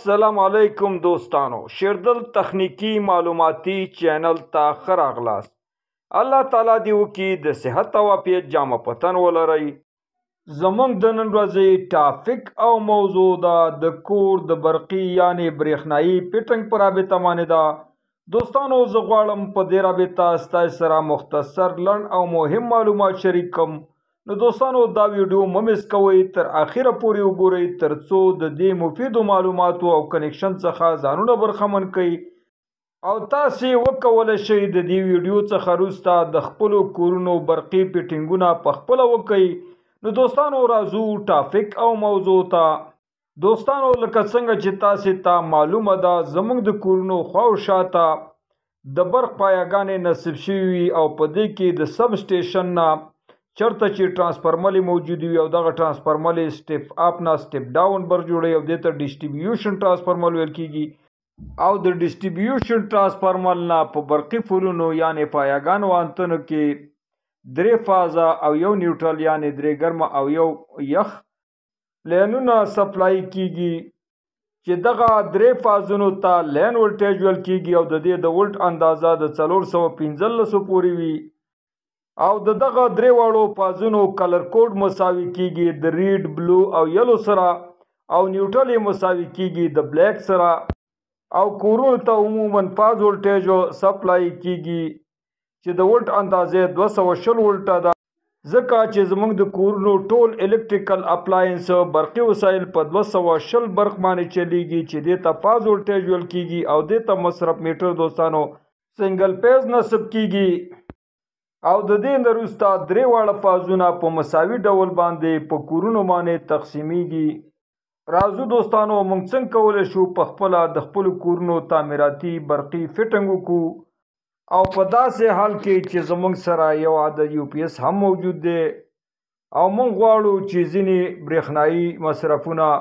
السلام علیکم دوستانو، شیردل تخنیکی معلوماتی چینل ته ښه راغلاست. الله تعالی دې وکړي د صحت او عافیت جامه پتن ولرئ. زموږ د نن ورځې ټاپک او موضوع ده د کور د برقي یعنې برېښنایي فټنګ په رابطه باندې ده. دوستانو زه غواړم په دې رابطه ستاسو سره مختصر لنډ او مهم معلومات شریک کړم. نو دوستانو دا ویډیو مه مس کوئ، تر اخره پورې وګورئ ترڅو د دې مفیدو معلوماتو او کنیکشن څخه ځانونه برخمن کړئ او تاسې وکولی شئ د دې ویډیو څخه وروسته د خپلو کورونو برقي فټنګونه په خپله وکړئ. نو دوستانو راځو ټاپک او موضوع ته. دوستانو لکه څنګه چې تاسې ته معلومه ده زموږ د کورونو خوا او شاته د برق پایګانې نصب شوي وي او په دې کې د سب سټیشن نه چرته چې ټرانسفارمرې موجود وي او دغه ټرانسفارمرې سټیپ اپ نه سټیپ ډاون بر جوړوي او دې ته ډسټریبیوشن ټرانسفارمر ویل کېږي او د ډسټریبیوشن ټرانسفارمر نه په برقي فولونو یعنې پایګانو انتنو کې 3 فازه او 1 نیوټرل یعنې 3 ګرمه او 1 یخ لینونه سپلای کېږي چې دغه 3 فازونو ته لین ولټیج ویل کېږي او د دې د ولټ اندازه د 415 پورې وي او دغه 3 واړو فازونو کلر کوډ مساوي کېږي د ریډ، بلو او یلو سره او نیوټرل یې مساوي کېږي د بلیک سره او کورونو ته عموما فاز ولټیج سپلای کېږي چې د ولټ اندازې 220 ولټه ده، ځکه چې زموږ د کورونو ټول الکتریکل اپلاینس برقي وسایل په 220 برق باندې چلیږي چې دې ته فاز ولټیج ویل کېږي او دې ته مصرف میټر دوستانو سنگل پیز نصب کېږي او د دې نه وروسته 3 واړه فازونه په مساوي ډول باندې په کورونو باندې تقسیمیږي. راځو دوستانو موږ څنګه کولی شو په خپله د خپلو کورونو تعمیراتي برقي فټنګ وکړو او په داسې حال کې چې زموږ سره یو عدد یو پی ایس هم موجود دی او موږ غواړو چې ځینې برېښنایي مصرفونه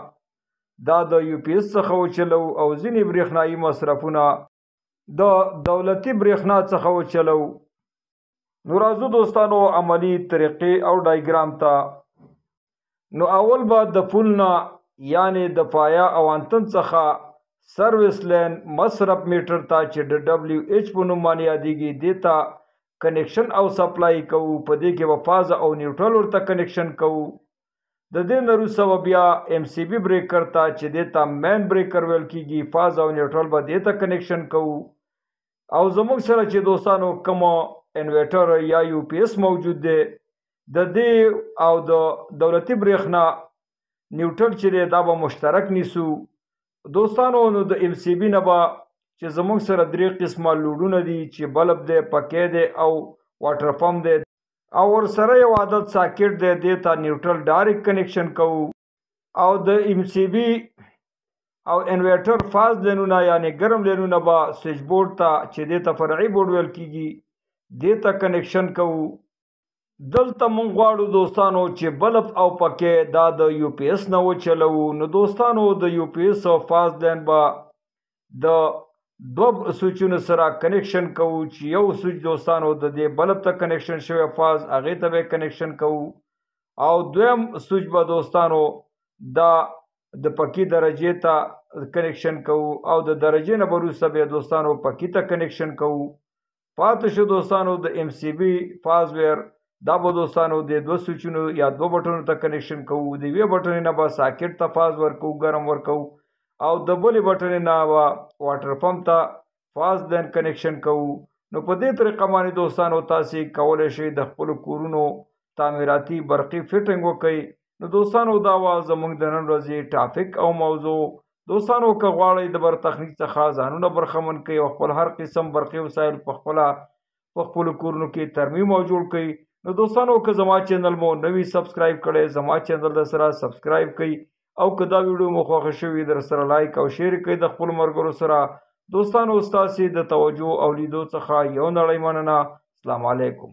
دا د یو پی ایس څخه وچلو او ځینې برېښنایي مصرفونه د دولتي برېښنا څخه وچلو. نو راځو دوستانو عملی طریقې او ډایګرام ته. نو اول به د فول نه یعنې د پایا او انتن څخه سروس لین مصرف میټر ته چې د ډبلیو ایچ په نوم باندې یادېږي دې ته کنیکشن او سپلای کوو. په دې کې به فاز او نیوټرل ورته کنیکشن کوو. د دې نه وروسته به بیا ایم سی بي بریکر ته چې دې ته مین بریکر ویل کېږي فاز او نیوټرل به دې ته کنیکشن کوو او زموږ سره چې دوستانو کومه انویټر یا یو پی ایس موجود دی د دې او د دولتي برېښنا نیوټرل چې دی دا به مشترک نیسو دوستانو. نو د ایم سی بي نه به چې زموږ سره 3 قسمه لوډونه دي چې بلب دی، پکې دی او واټر پمپ دی او ورسره یو عدد ساکټ دی دې ته نیوټرل ډایرکټ کنیکشن کوو او د ایم سی بي او انویټر فاز لینونه یعنې ګرم لینونه به سویچ بورډ ته چې دې ته فرعي بورډ ویل کېږي دې ته کنیکشن کوو. دلته موږ غواړو دوستانو چې بلب او پکې دا د یو پی ایس نه وچلوو. نو دوستانو د یو پی ایس فاز لین به د 2 سویچونو سره کنیکشن کوو چې یو سویچ دوستانو د دې بلب ته کنیکشن شوی فاز هغې ته به کنیکشن کوو او دویم سویچ به دوستانو دا د پکې درجې ته کنیکشن کوو او د درجې نه به وروسته بیا دوستانو پکې ته کنیکشن کوو. پاتې شو دوستانو د ایم سی بي فاز ویر دا به دوستانو د 2 سویچونو یا 2 بټنو ته کنیکشن کوو. د یوې بټنې نه به ساکټ ته فاز ورکوو ګرم ورکوو او د بلې بټنې نه به واټر پمپ ته فاز لین کنیکشن کوو. نو په دې طریقه باندې دوستانو تاسې کولی شئ د خپلو کورونو تعمیراتي برقي فټنګ وکړئ. نو دوستانو دا وه زموږ د نن ورځې ټاپک او موضوع. دوستانو که غواړئ د برق تخنیک څخه ځانونه برخمن کړئ او خپل هر قسم برقي وسایل په خپلو کورونو کې ترمیم او جوړ کړئ نو دوستانو که زما چینل مو نوي سبسکرایب کړئ زما چینل در سره سبسکرایب کړئ او که دا ویډیو مو خوښه شوي در سره لایک او شیر کړئ د خپلو ملګرو سره. دوستانو ستاسې د توجه او لیدو څخه یو نړۍ مننه. السلام علیکم.